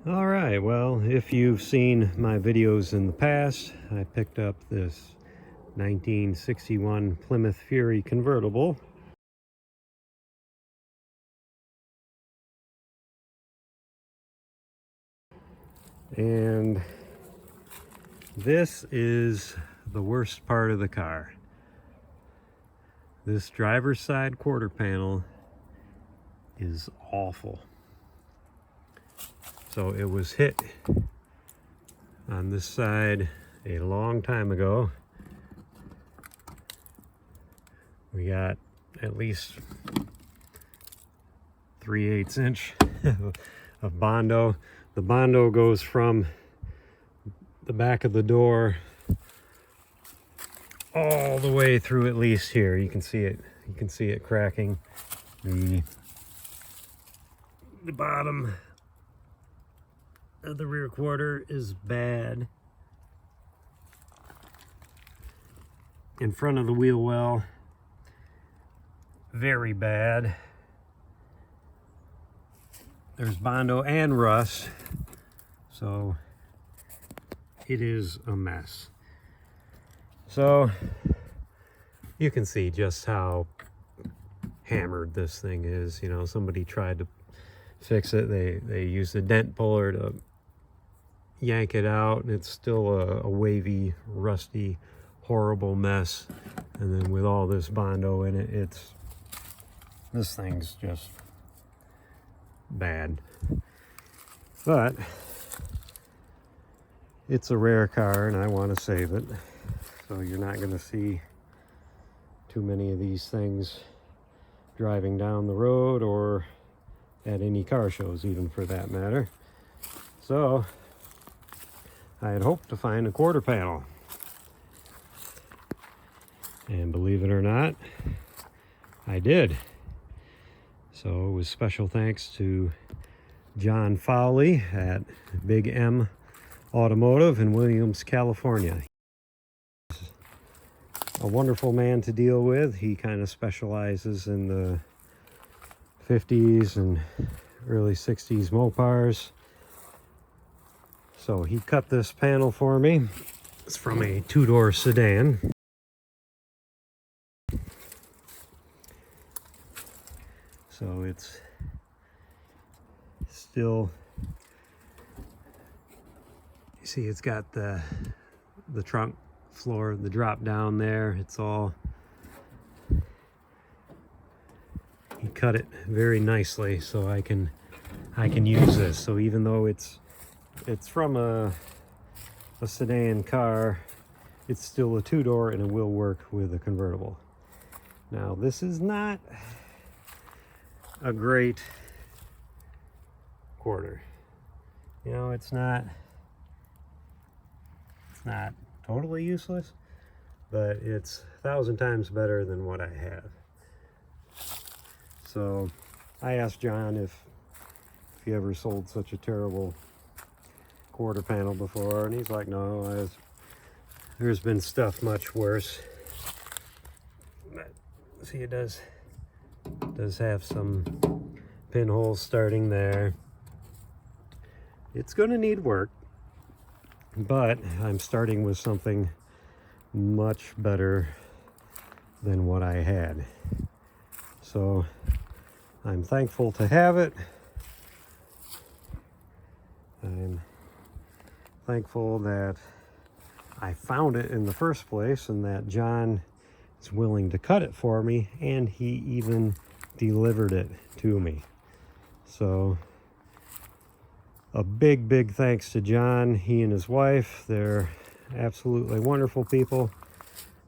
All right, well, if you've seen my videos in the past, I picked up this 1961 Plymouth Fury convertible. And this is the worst part of the car. This driver's side quarter panel is awful. So it was hit on this side a long time ago. We got at least 3/8 inch of Bondo. The Bondo goes from the back of the door all the way through at least here. You can see it. You can see it cracking. The bottom of the rear quarter is bad. In front of the wheel well, very bad. There's Bondo and rust, so it is a mess. So you can see just how hammered this thing is. You know, somebody tried to fix it. They used a dent puller to yank it out, and it's still a wavy, rusty, horrible mess. And then with all this Bondo in it, this thing's just bad. But it's a rare car and I want to save it, so you're not going to see too many of these things driving down the road or at any car shows, even for that matter. So I had hoped to find a quarter panel, and believe it or not, I did. So it was special thanks to John Fowlie at Big M Automotive in Williams, California. He's a wonderful man to deal with. He kind of specializes in the 50s and early 60s Mopars. So he cut this panel for me. It's from a two-door sedan. So it's still, you see, it's got the trunk floor, the drop down there. It's all, he cut it very nicely so I can use this. So even though it's from a sedan car, it's still a two-door and it will work with a convertible. Now this is not a great quarter. You know, it's not totally useless, but it's 1,000 times better than what I have. So I asked John if he ever sold such a terrible quarter panel before, and he's like, no, there's been stuff much worse. But see, it does have some pinholes starting there. It's going to need work, but I'm starting with something much better than what I had. So I'm thankful to have it. I'm thankful that I found it in the first place and that John is willing to cut it for me, and he even delivered it to me. So a big thanks to John. He and his wife, they're absolutely wonderful people.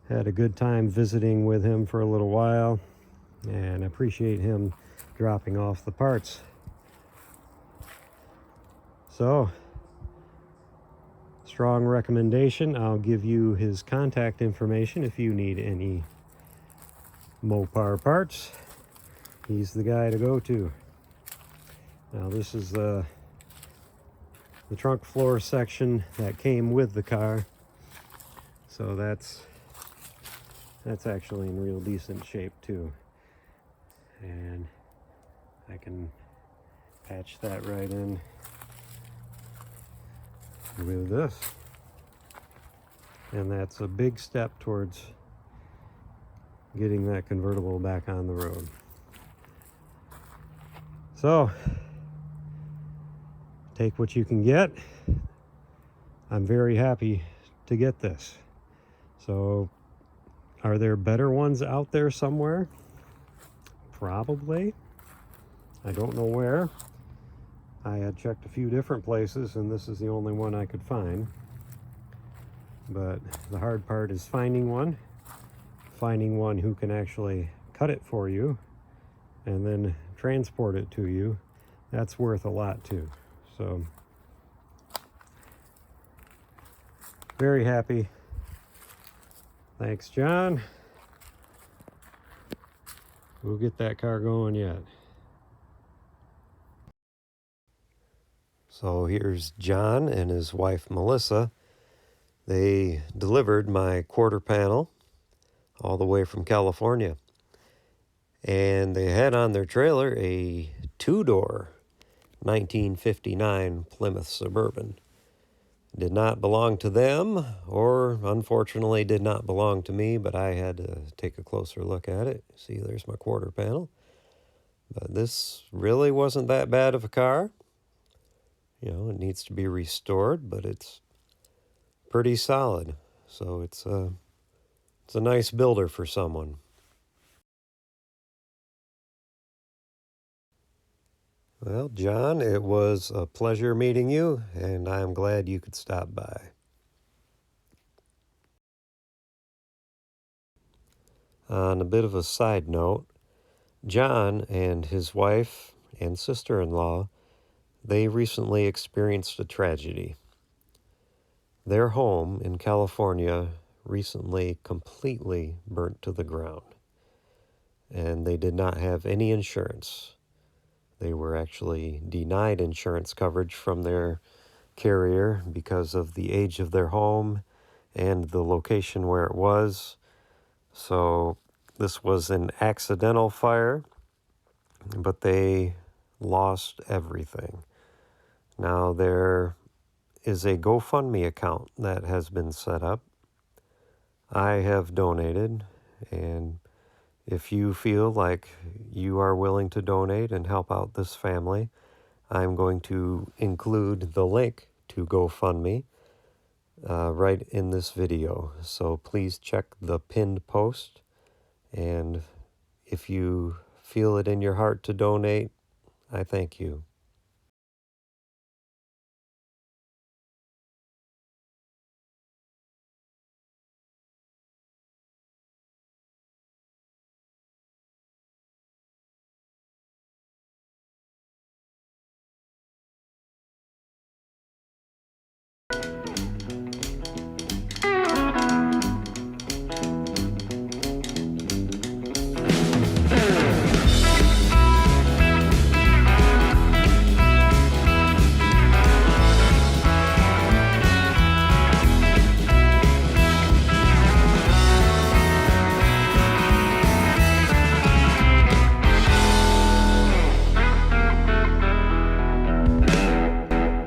Had a good time visiting with him for a little while, and appreciate him dropping off the parts. So strong recommendation. I'll give you his contact information if you need any Mopar parts. He's the guy to go to. Now this is the trunk floor section that came with the car. So that's actually in real decent shape too. And I can patch that right in with this. And that's a big step towards getting that convertible back on the road. So, take what you can get. I'm very happy to get this. So, are there better ones out there somewhere? Probably. I don't know where. I had checked a few different places and this is the only one I could find. But the hard part is finding one who can actually cut it for you and then transport it to you. That's worth a lot too. So, very happy. Thanks, John. We'll get that car going yet. So here's John and his wife Melissa. They delivered my quarter panel all the way from California. And they had on their trailer a two-door 1959 Plymouth Suburban. Did not belong to them, or unfortunately did not belong to me, but I had to take a closer look at it. See, there's my quarter panel. But this really wasn't that bad of a car. You know, it needs to be restored, but it's pretty solid. So it's a nice builder for someone. Well, John, it was a pleasure meeting you, and I'm glad you could stop by. On a bit of a side note, John and his wife and sister-in-law, they recently experienced a tragedy. Their home in California recently completely burnt to the ground, and they did not have any insurance. They were actually denied insurance coverage from their carrier because of the age of their home and the location where it was. So this was an accidental fire, but they lost everything. Now there is a GoFundMe account that has been set up. I have donated, and if you feel like you are willing to donate and help out this family, I'm going to include the link to GoFundMe right in this video. So please check the pinned post, and if you feel it in your heart to donate, I thank you.